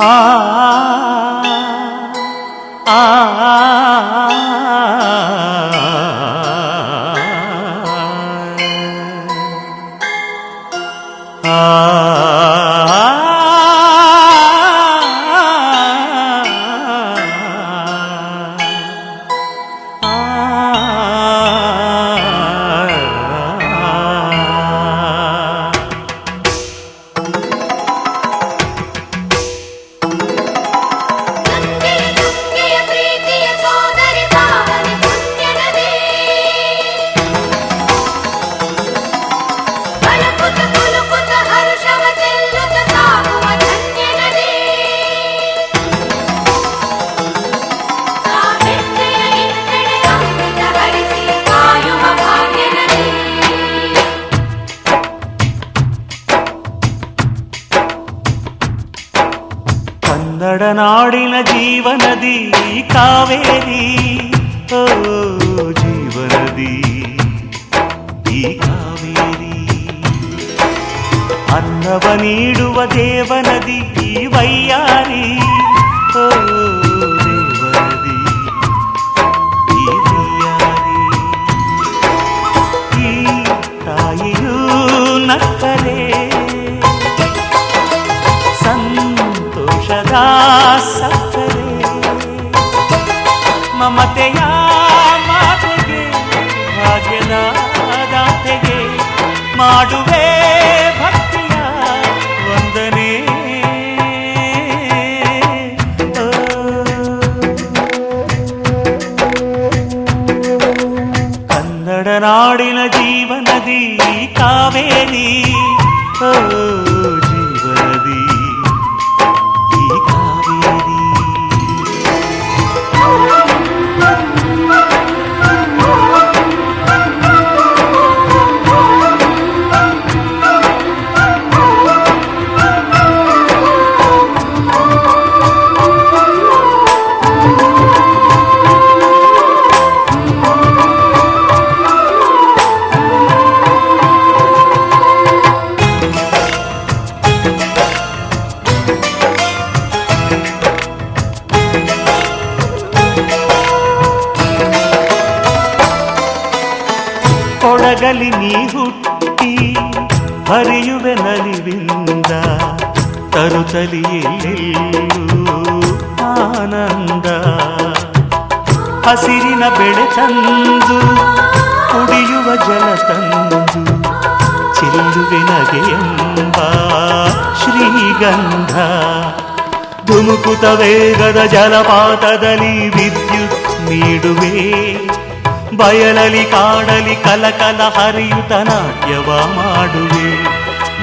ಆ ಆ ಕನ್ನಡ ನಾಡಿನ ಜೀವನದಿ ಕಾವೇರಿ, ಓ ಜೀವನದಿ ಈ ಕಾವೇರಿ. ಅನ್ನವ ನೀಡುವ ದೇವನದಿ ಈ ವೈಯಾರಿ, ಓ ದೇವನದಿ ಈ ವೈಯಾರಿ. ಈ ತಾಯಿಯೂ ನಕ್ಕರೆ ಸಂತೋಷದ ಸಕ್ಕರೆ, ಮಮತೆಯ ಮಾತೆಗೆ ಭಾಗ್ಯದ ದಾತೆಗೆ ಮಾಡುವೆ ಭಕ್ತಿಯ ವಂದನೆ. ಕನ್ನಡ ನಾಡಿನ ಜೀವನದಿ ಕಾವೇರಿ, ಓ ಜೀವನದಿ ಈ ಕಾವೇರಿ. ಕೊಡಗಲಿ ನೀ ಹುಟ್ಟಿ ಹರಿಯುವೆ ನಲಿವಿಂದ, ತರುತ್ತಲಿ ಎಲ್ಲೆಲ್ಲೂ ಆನಂದ. ಹಸಿರಿನ ಬೆಳೆ ತಂದು ಕುಡಿಯುವ ಜಲ ತಂದು ಚೆಲ್ಲುವೆ ನಗೆಯೆಂಬ ಶ್ರೀಗಂಧ. ಧುಮುಕುತ ವೇಗದ ಜಲಪಾತದಲ್ಲಿ ವಿದ್ಯುತ್ ನೀಡುವೆ, ಬಯಲಲಿ ಕಾಡಲಿ ಕಲಕಲ ಹರಿಯುತ ನಾಟ್ಯವ ಮಾಡುವೆ.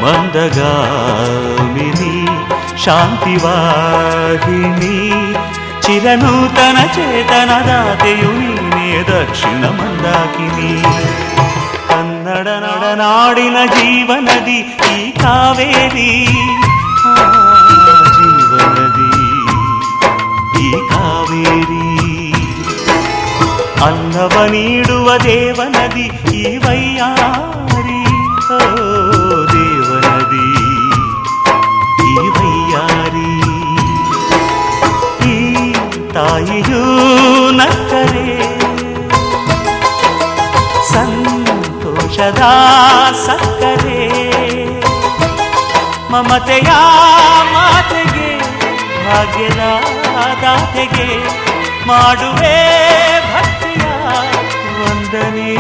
ಮಂದಗಾಮಿನಿ ಶಾಂತಿವಾಹಿನಿ, ಚಿರನೂತನ ಚೇತನದಾತೆಯು ನೀನೇ ದಕ್ಷಿಣ ಮಂದಾಕಿನಿ. ಕನ್ನಡ ನಾಡಿನ ಜೀವನದಿ ಈ ಕಾವೇರಿ, ಜೀವನದಿ ಈ ಕಾವೇರಿ. ಅನ್ನವ ನೀಡುವ ದೇವನದಿ ಈ ವೈಯಾರಿ, ಓ ದೇವನದಿ ಈ ವೈಯಾರಿ. ಈ ತಾಯಿಯೂ ನಕ್ಕರೆ ಸಂತೋಷದ ಸಕ್ಕರೆ, ಮಮತೆಯ ಮಾತೆಗೆ ಭಾಗ್ಯದ ದಾತೆಗೆ ಮಾಡುವೆ ಭಕ್ತಿಯ ವಂದನೆ.